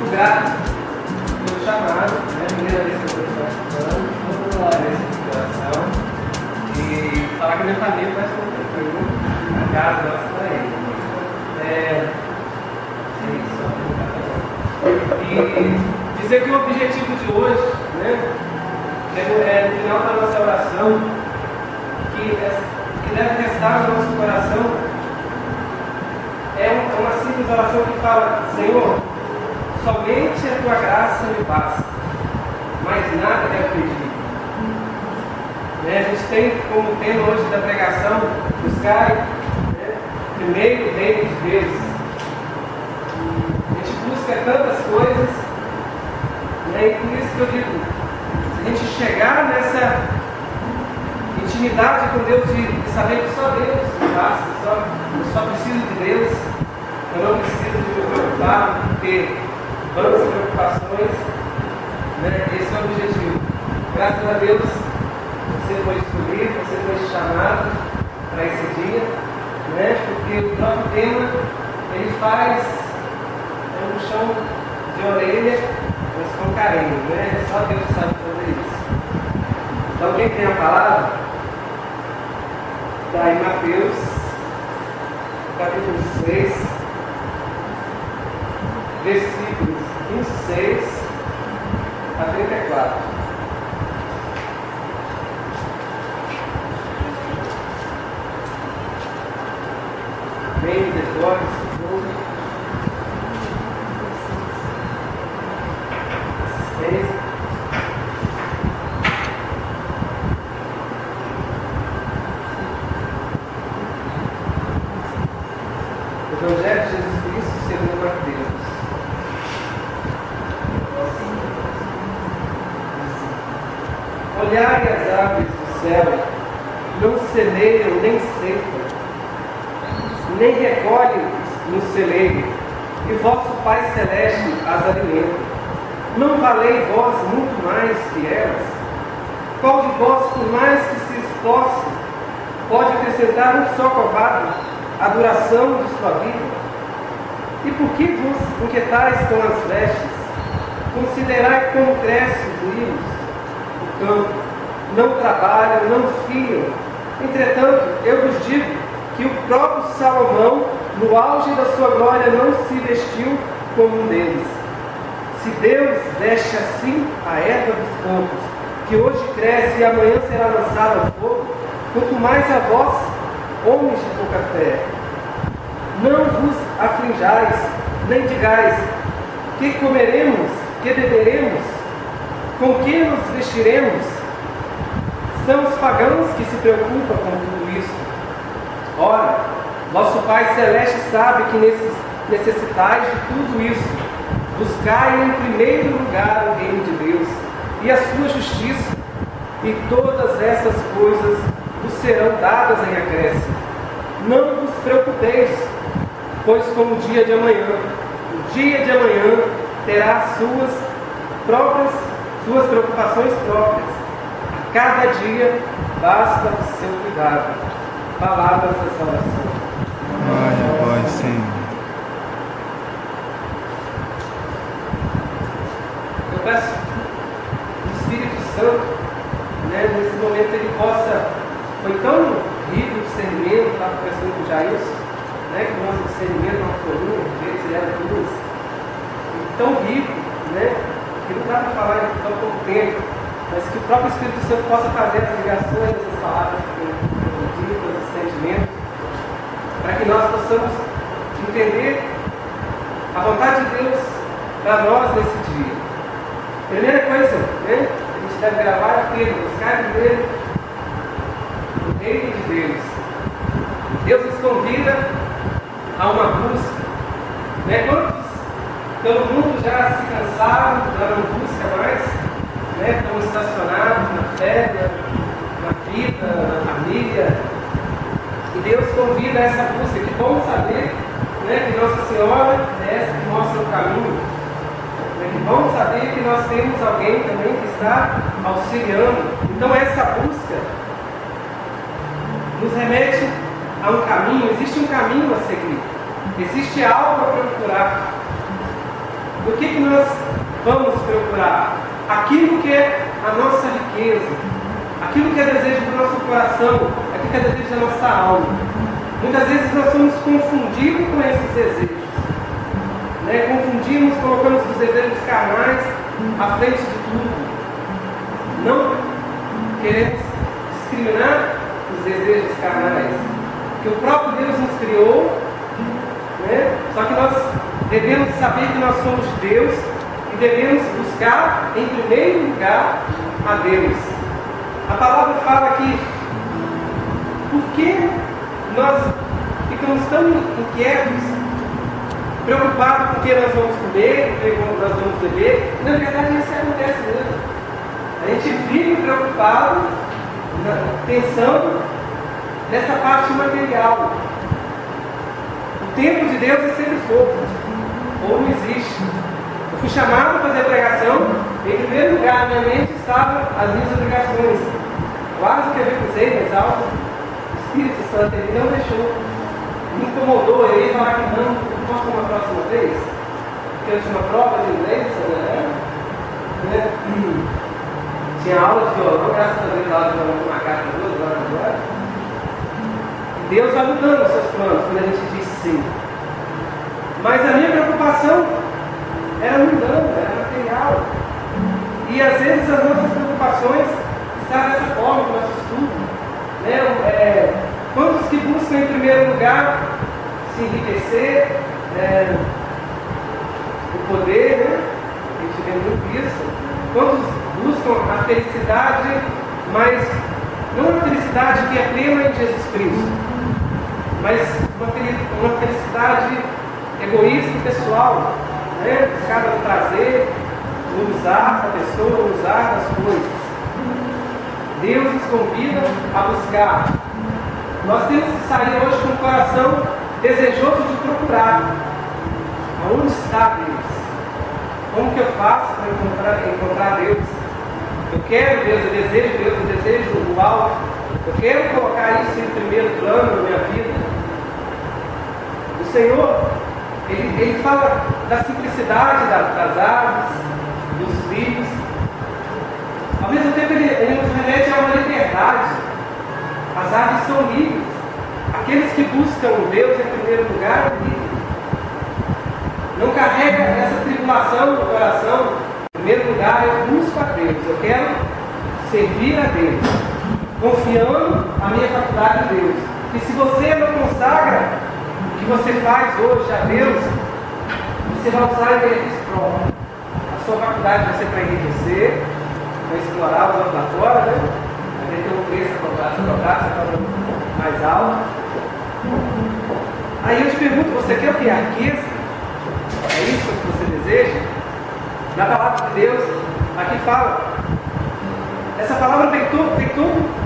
muito grato pelo chamado, né? Primeira vez que eu estou participando, muito coração. E falar que a minha família faz muito tranquilo, a casa nossa está aí. É isso. E dizer que o objetivo de hoje, né, é no final da nossa oração, que deve restar no nosso coração, é uma simples oração que fala: Senhor, somente a tua graça me basta, mais nada quero pedir. Né? A gente tem como tema hoje da pregação buscar, né, primeiro o reino de Deus. A gente busca tantas coisas, né, e por isso que eu digo, se a gente chegar nessa intimidade com Deus de saber que só Deus basta, eu só preciso de Deus, eu não preciso de me preocupar, porque várias preocupações, né? Esse é o objetivo. Graças a Deus, você foi escolhido, você foi chamado para esse dia, né? Porque o próprio tema, ele faz um puxão de orelha, mas com carinho, né? Só Deus sabe fazer isso. Então, quem tem a palavra, está em Mateus, capítulo 6, versículos 26 a 34. Bem, misericórdia, Senhor. 6. Evangelho de Jesus Cristo segundo Mateus. Olhai as aves do céu, não semeiam, nem ceifam, nem recolhem no celeiro, e vosso Pai Celeste as alimenta. Não valei vós muito mais que elas? Qual de vós, por mais que se esforce, pode acrescentar um só covado à duração de sua vida? E por que vos inquietais com as vestes? Considerai como crescem os lírios do campo, não trabalham, não fiam. Entretanto, eu vos digo que o próprio Salomão, no auge da sua glória, não se vestiu como um deles. Se Deus veste assim a erva dos campos, que hoje cresce e amanhã será lançada ao fogo, quanto mais a vós, homens de pouca fé. Não vos aflinjais, nem digais: que comeremos, que beberemos, com que nos vestiremos? São os pagãos que se preocupam com tudo isso. Ora, vosso Pai Celeste sabe que necessitais de tudo isso. Buscai em primeiro lugar o reino de Deus e a sua justiça, e todas essas coisas vos serão dadas em acréscimo. Não vos preocupeis, pois com o dia de amanhã, o dia de amanhã terá suas preocupações próprias. A cada dia basta o seu cuidado. Palavras da salvação. Glória a vós, Senhor. Eu peço que o Espírito Santo, né, nesse momento, ele possa. Foi tão rico o discernimento, estava conversando com o Jailson, né, que o nosso discernimento não foi um, às vezes ele era duas. Tão rico, né, que não dá para falar em tão pouco tempo, mas que o próprio Espírito Santo possa fazer as ligações dessas palavras que eu digo, esses sentimentos, para que nós possamos entender a vontade de Deus para nós nesse dia. Primeira coisa, né, a gente deve gravar é o tema: buscar primeiro o reino de Deus. Deus nos convida a uma busca. Né? Quantos pelo mundo já se cansaram, já não busca mais, né? Estão estacionados na fé, na vida, na família. E Deus convida a essa busca. Que bom saber, né, que Nossa Senhora é essa que mostra o caminho. Que bom saber que nós temos alguém também que está auxiliando. Então essa busca nos remete a um caminho. Existe um caminho a seguir. Existe algo a procurar. do que nós vamos procurar? Aquilo que é a nossa riqueza, aquilo que é desejo do nosso coração, aquilo que é desejo da nossa alma. Muitas vezes nós somos confundidos com esses desejos. Confundimos, colocamos os desejos carnais à frente de tudo. Não queremos discriminar os desejos carnais, que o próprio Deus nos criou, só que nós devemos saber que nós somos Deus e devemos buscar, em primeiro lugar, a Deus. A palavra fala que por que nós ficamos tão inquietos, preocupados com o que nós vamos comer, com o que nós vamos beber. Na verdade, isso acontece mesmo. A gente vive preocupado, pensando nessa parte material. O tempo de Deus é sempre pouco, ou não existe. Eu fui chamado a fazer a pregação, em primeiro lugar, na minha mente estavam as minhas obrigações. Quase que eu recusei, mas algo, o Espírito Santo, ele não deixou. Me incomodou, eu ia falar que não posso uma próxima vez, porque eu tinha uma prova de inglês, tinha aula de violão, graças a Deus, aula de violão com uma carta 2 horas agora. E Deus vai mudando os seus planos quando a gente diz sim. Mas a minha preocupação era mundana, era material. E às vezes as nossas preocupações estão dessa forma no nosso estudo. Quantos que buscam em primeiro lugar se enriquecer, o poder, a gente vê muito isso. Quantos buscam a felicidade, mas não a felicidade que é plena em Jesus Cristo, mas uma felicidade egoísta e pessoal, buscada no prazer, no usar da pessoa, no usar das coisas. Deus nos convida a buscar. Nós temos que sair hoje com o coração desejoso de procurar. Aonde está Deus? Como que eu faço para encontrar Deus? Eu quero Deus, eu desejo Deus, eu desejo o alto. Eu quero colocar isso em primeiro plano na minha vida. O Senhor, Ele fala da simplicidade das árvores, dos filhos. Ao mesmo tempo, Ele nos remete a uma liberdade. As árvores são livres. Aqueles que buscam Deus em primeiro lugar é livre. Não carrega essa tribulação no coração. Em primeiro lugar, eu busco a Deus. Eu quero servir a Deus, confiando a minha faculdade em Deus. E se você não consagra o que você faz hoje a Deus, você vai usar em benefício próprio. A sua faculdade vai ser para enriquecer, para explorar os outros lá fora, vai ter um preço a cobrar, você cobra mais alto. Aí eu te pergunto, você quer o que? A riqueza? É isso que você deseja? Na palavra de Deus, aqui fala. Essa palavra tem todo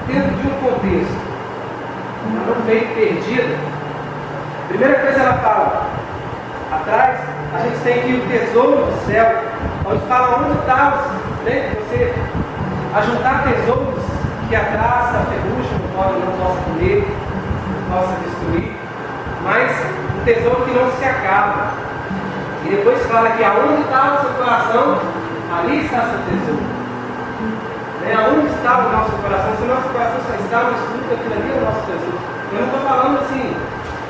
dentro de um contexto. Ela não veio perdida. Primeira coisa ela fala, atrás a gente tem aqui o tesouro do céu, onde fala onde está, você ajuntar tesouros que a traça, a ferrugem não possa comer, não possa destruir, mas um tesouro que não se acaba. E depois fala que aonde está o seu coração, ali está seu tesouro. Aonde está o nosso coração? Se o nosso coração só está no estudo, aquilo ali é o nosso tesouro. Eu não estou falando assim,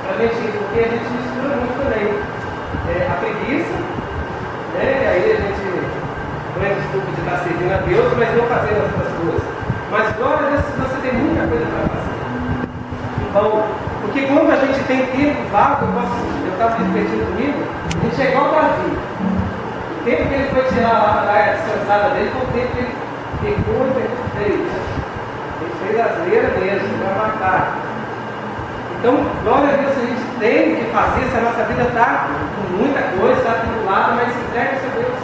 porque a gente mistura muito também. A preguiça, aí a gente não é desculpa de estar servindo a Deus, mas não fazer as outras coisas. Mas glória a Deus, você tem muita coisa para fazer. Então, porque quando a gente tem tempo vago, eu estava refletindo comigo, a gente é igual para Davi. O tempo que ele foi tirar lá da área descansada dele foi o tempo que ele pegou e fez. Ele fez asneira mesmo, para matar. Então, glória a Deus, a gente tem que fazer, se a nossa vida está com muita coisa, está atribulada, mas entregue-se a Deus.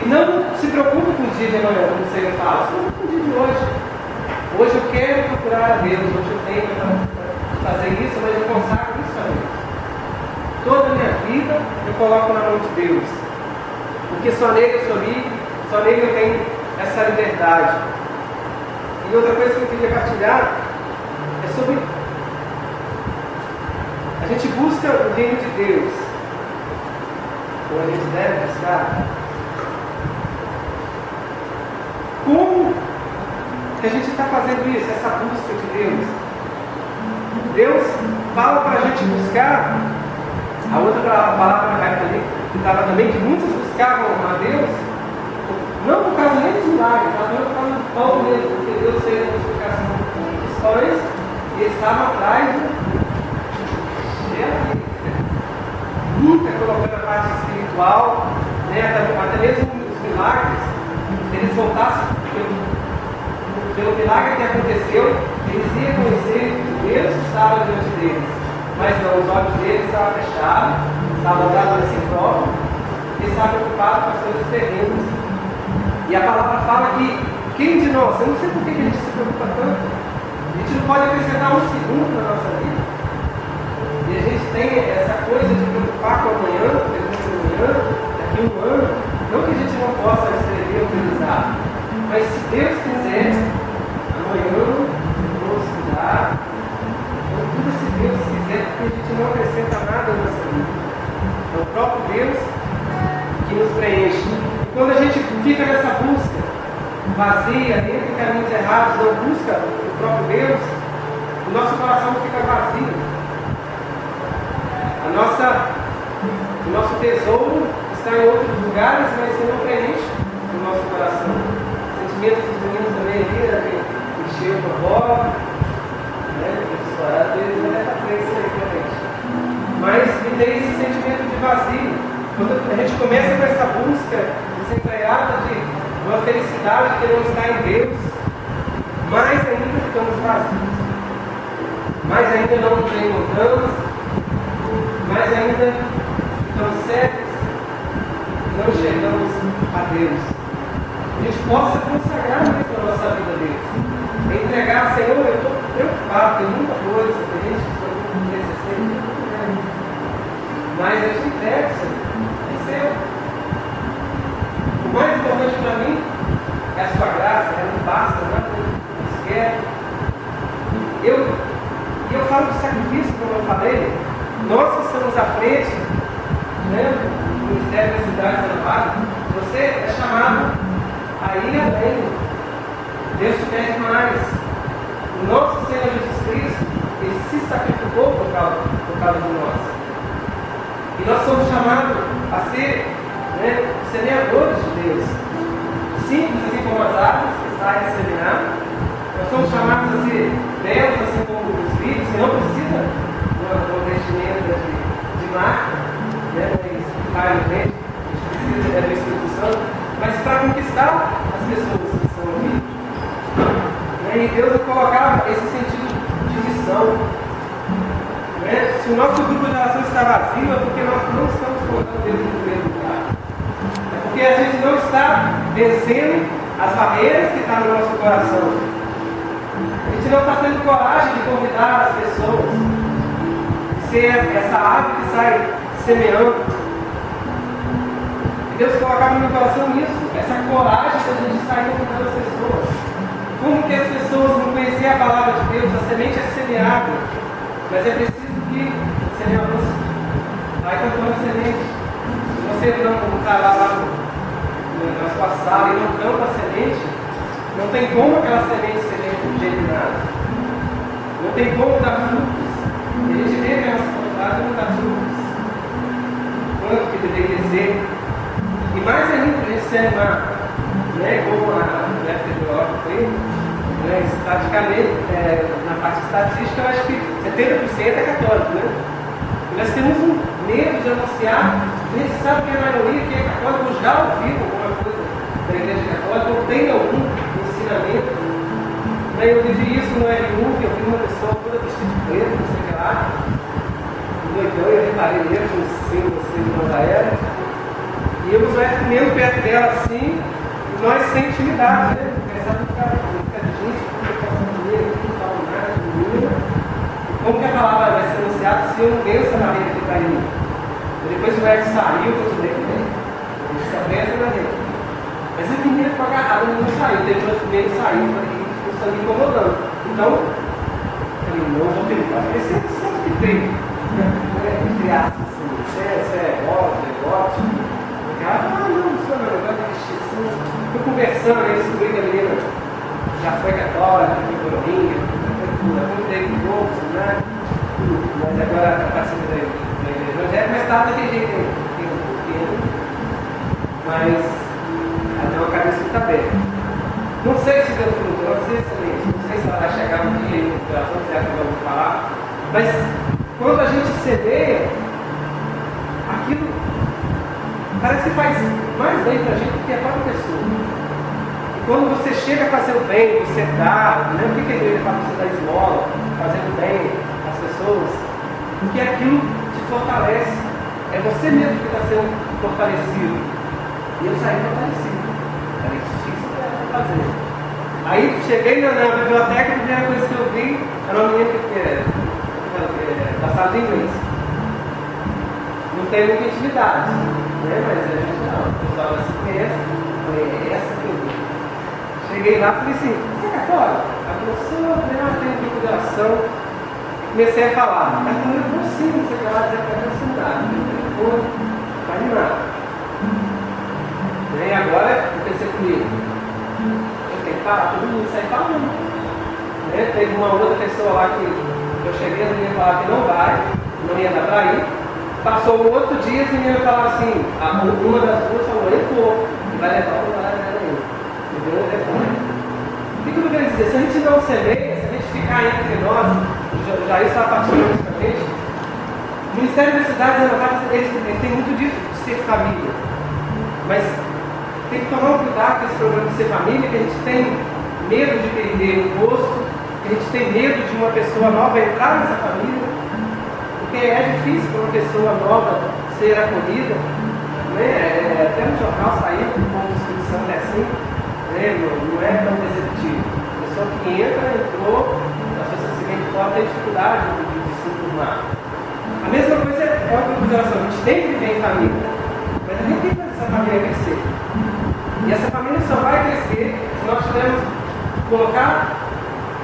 E não se preocupe com o dia de amanhã, como o Senhor fala, se preocupe com o dia de hoje. Hoje eu quero procurar a Deus, hoje eu tenho para fazer isso, mas eu consagro isso a Deus. Toda a minha vida eu coloco na mão de Deus. Porque só nele eu sou livre, só nele eu tenho essa liberdade. E outra coisa que eu queria partilhar é sobre... A gente busca o reino de Deus. Ou a gente deve buscar? Como que a gente está fazendo isso, essa busca de Deus? Deus fala para a gente buscar. A outra palavra que estava também, que muitos buscavam a Deus, não por causa nem dos milagres, mas por causa do pão mesmo, porque Deus fez a multiplicação dos pães e estava atrás dela. Nunca colocando a parte espiritual, né, até mesmo os milagres, se eles voltassem pelo milagre que aconteceu, eles iam conhecer Deus que estava diante deles. Mas não, os olhos deles estavam fechados, estavam voltados a si próprios, eles estavam preocupados com as coisas terrenas. E a palavra fala que quem de nós, eu não sei por que a gente se preocupa tanto, a gente não pode acrescentar um segundo na nossa vida. E a gente tem essa coisa de preocupar com amanhã, depois de amanhã, daqui a um ano, não que a gente não possa escrever ou utilizar, mas se Deus quiser, amanhã vamos estudar. Tudo se Deus quiser, porque a gente não acrescenta nada na nossa vida. É o próprio Deus que nos preenche. E quando a gente fica nessa busca vazia, dentro de caminhos errados, não busca o próprio Deus, o nosso coração fica vazio. O nosso tesouro está em outros lugares, mas que não preenche o nosso coração. Os sentimentos dos meninos também ali, encheu com a bola. Às vezes não é para frente realmente. Mas me tem esse sentimento de vazio. Quando a gente começa com essa busca desenfreada de uma felicidade que não está em Deus, mais ainda ficamos vazios. Mais ainda não nos encontramos, mais ainda ficamos cegos, não chegamos a Deus. A gente possa consagrar mesmo a nossa vida a Deus. Entregar, Senhor, eu estou preocupado, tem muita coisa, tem gente que está muito necessária, mas eu te entrego, Senhor, é seu. O mais importante para mim é a sua graça, não basta, nada que quer. Eu falo de sacrifício, como eu falei, nós que estamos à frente, né, do Ministério das Cidades Elevadas, você é chamado a ir além. Deus te pede mais. O nosso Senhor Jesus Cristo, Ele se sacrificou por causa de nós. E nós somos chamados a ser, né, semeadores de Deus. Simples assim como as árvores que saem a semear. Nós somos chamados a ser belos assim como os filhos. Você não precisa de uma vestimenta de marca, né, mas vai no dente, a gente precisa do Espírito Santo, mas para conquistar as pessoas que estão aqui. E Deus colocava esse sentido de missão. Né? Se o nosso grupo de oração está vazio, é porque nós não estamos colocando Deus no primeiro lugar. É porque a gente não está vencendo as barreiras que estão no nosso coração. A gente não está tendo coragem de convidar as pessoas, de ser essa árvore que sai semeando. E Deus colocava no meu coração isso, essa coragem de a gente sair convidando as pessoas. Como que as pessoas não conheciam a palavra de Deus? A semente é semeada, mas é preciso que o semeador vai cantando a semente. Se você não está lá na sua sala e não canta a semente, não tem como aquela semente ser germinada. Não tem como dar frutos. E a gente vê que a nossa vontade não dá frutos. Quanto que deveria ser? E mais ainda para a gente se animar. Né, como a epidemióloga foi, né, estatisticamente, na parte estatística, eu acho que 70% é católico, né? E nós temos um medo de anunciar, a gente sabe que a maioria que é católico já ouviu alguma coisa da Igreja Católica, ou tem algum ensinamento. Né, eu vivi isso no LU, que eu vi uma pessoa toda vestida de preto, não sei o que lá, doidão, eu reparei mesmo, não sei se não já era. E eu nos vai comendo perto dela assim, nós sem intimidade, né? Começar a ficar de gente, como eu posso comer aqui, não falo nada, menina. Como que a palavra vai ser anunciada se eu não venço a barreira que está em mim? Depois o Eric saiu, eu falei, né? Ele se aperta na gente. Mas a menina ficou agarrada, não saiu. Depois o menino saiu, eu falei, isso está me incomodando. Então, eu falei, não, vou tentar. Porque sempre que tem, entre aspas, assim, você é ótimo, é ótimo. pensando em excluir a menina, já foi católica, foi coroinha, muito tempo de novo, né? Mas agora está participando da igreja evangélica, mas está daquele jeito tem um pouquinho, mas ela tem uma cabeça muito aberta. Não sei se deu fruto, não sei se ela vai chegar um dia em coração, se ela vai falar, mas quando a gente semeia, aquilo parece que faz mais bem para a gente do que a própria pessoa. E quando você chega a fazer o bem, você dá, não é porque a igreja fala que você dá esmola, fazendo bem às pessoas, porque aquilo te fortalece. É você mesmo que está sendo fortalecido. E eu saí fortalecido. Falei, isso que você vai fazer. Aí cheguei na biblioteca, a primeira coisa que eu vi era uma menina que da sala de inglês. Não tem muita intimidade, né? Mas a gente não. O pessoal já se conhece. Falei, é essa que eu vi. Cheguei lá e falei assim, você é católico? Ela falou, sou, eu tenho tipo de oração. Comecei a falar. Ela falou, eu consigo, você vai lá dizer para a seminário. Eu vou animar. E agora eu pensei comigo. Eu tenho que parar todo mundo sair falando. Né? Teve uma outra pessoa lá que eu cheguei, a menina falar que não ia dar para ir. Passou um outro dia, a menina falava assim, uma das duas falou, eu vou, e vai levar o lugar dela aí. Entendeu? O que eu quero dizer? Se a gente não semeia, se a gente ficar entre nós, já isso está partilhando isso com a gente, o Ministério das Cidades ele tem muito disso, de ser família. Mas tem que tomar um cuidado com esse problema de ser família, que a gente tem medo de perder o posto, que a gente tem medo de uma pessoa nova entrar nessa família. Porque é difícil para uma pessoa nova ser acolhida, né? Até no jornal saiu com a descrição é assim, né? Não é tão receptivo. A pessoa que entrou, a pessoa se vê fora, tem dificuldade de se enturmar. A mesma coisa é o grupo de oração. A gente tem que viver em família, mas a gente tem que fazer essa família crescer. E essa família só vai crescer se nós tivermos colocar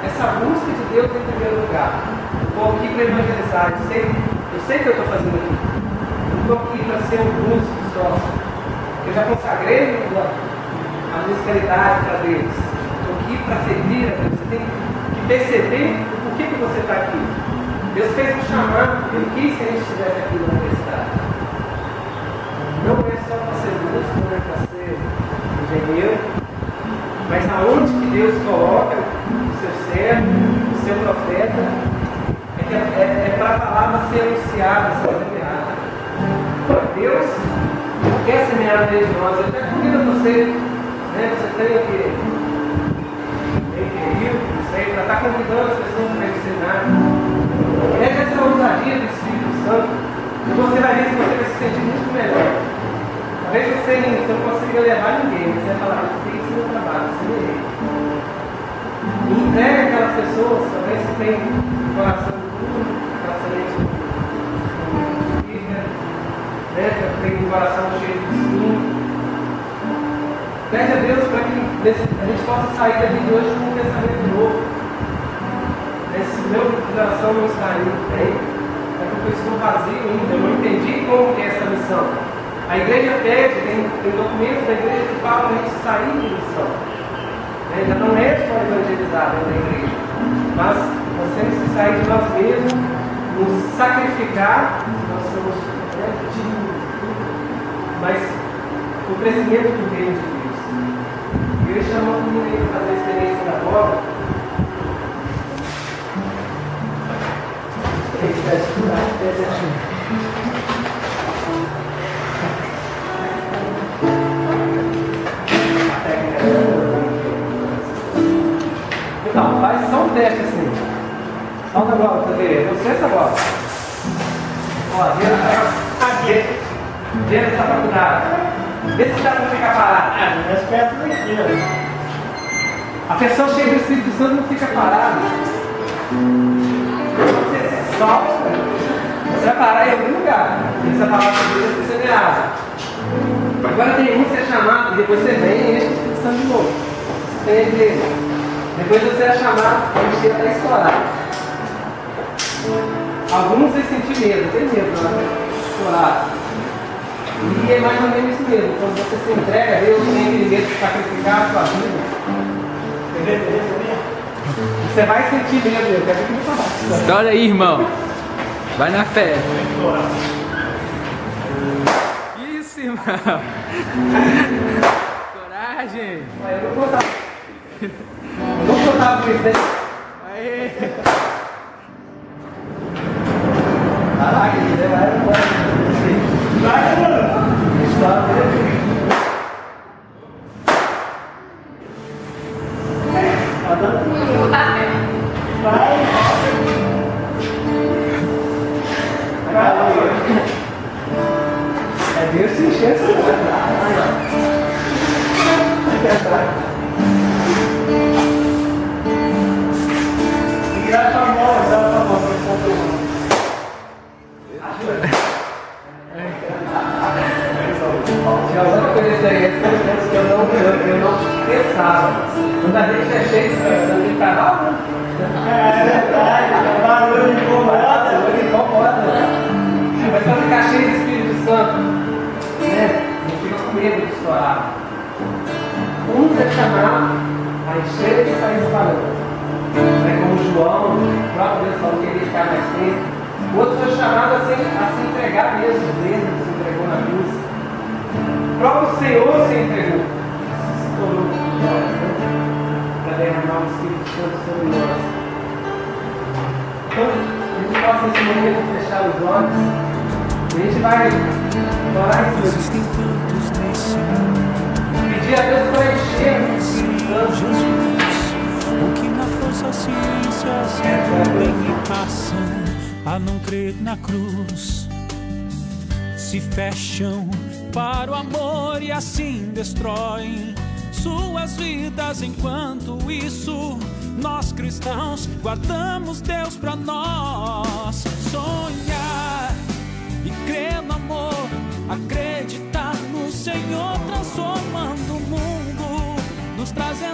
essa busca de Deus em primeiro lugar. Estou aqui para evangelizar, eu sei o que eu estou fazendo aqui. Eu estou aqui para ser um músico só. Eu já consagrei a musicalidade para Deus. Estou aqui para servir a Deus. Você tem que perceber o porquê que você está aqui. Deus fez um chamado, Ele quis que a gente estivesse aqui na universidade. Não é só para ser músico, não é para ser engenheiro, mas aonde que Deus coloca o seu servo, o seu profeta, é para a palavra ser anunciada, ser semeada. Deus quer semear no meio de nós. Eu até convido você, né? Você tem que ir, para estar convidando as pessoas para ir ao seminário. É essa ousadia do Espírito Santo, e você vai ver que você vai se sentir muito melhor. Talvez você não consiga levar ninguém, você vai falar, eu fiz o meu trabalho, semeei. E entrega aquelas pessoas, talvez você tenha um coração tem um coração cheio de espinho. Pede a Deus para que a gente possa sair daqui de hoje com um pensamento novo. Esse meu coração não está indo bem, é porque eu estou vazio ainda, eu não entendi como que é essa missão. A igreja pede, tem documentos da igreja que falam para a gente sair de missão. Ainda não é só evangelizar dentro da igreja, mas nós temos que sair de nós mesmos, nos sacrificar, nós somos mas o crescimento do reino de Deus. E ele chamou todo mundo para fazer a experiência da bola. Ele vai estudar até então, faz só um teste assim. Solta a bola para ver. Você essa bola. Ó, aqui. Dentro dessa faculdade. Vê se dá para ficar parado. Mas perto daqui, ó. A pessoa cheia do Espírito Santo não fica parada. Você se solta. Você vai parar em algum lugar. Essa palavra de Deus vai ser semeada. Agora tem um que é chamado, e depois você vem e enche o Espírito Santo de novo. Você tem a igreja. Depois você é chamado, pode ser até estourar. Alguns vão sentir medo, tem medo, né? Estourar. E é mais ou menos isso mesmo. Quando você se entrega a Deus, tem aquele medo de sacrificar a sua vida. Você vai sentir medo, eu quero que me fale. Estoura aí, irmão. Vai na fé. Isso, irmão. Coragem. Eu não contava. Não contava com isso, né? Aê. Caraca, ele vai embora. Vai, mano. Tá dando. Vai. É Deus se encher essa eu não pensava. Quando a gente é cheio de pensando em canal, né? É verdade, barulho incomoda. Mas quando ficar cheio de Espírito Santo, né? Não fica com medo de estourar. Um é chamado a encher e sair espalhando. Como João, o próprio Deus falou que ele ia ficar mais tempo. O outro foi chamado a se entregar mesmo, mesmo se entregou na cruz. O próprio Senhor se entregou, se estourou para derramar o Espírito Santo sobre nós. Então, a gente possa nesse momento fechar os olhos e a gente vai orar em Deus. Pedir a Deus para encher o Espírito Santo. O que na força a ciência sempre me passam a não crer na cruz, se fecham para o amor e assim destroem suas vidas. Enquanto isso, nós cristãos guardamos Deus para nós. Sonhar e crer no amor, acreditar no Senhor transformando o mundo, nos trazendo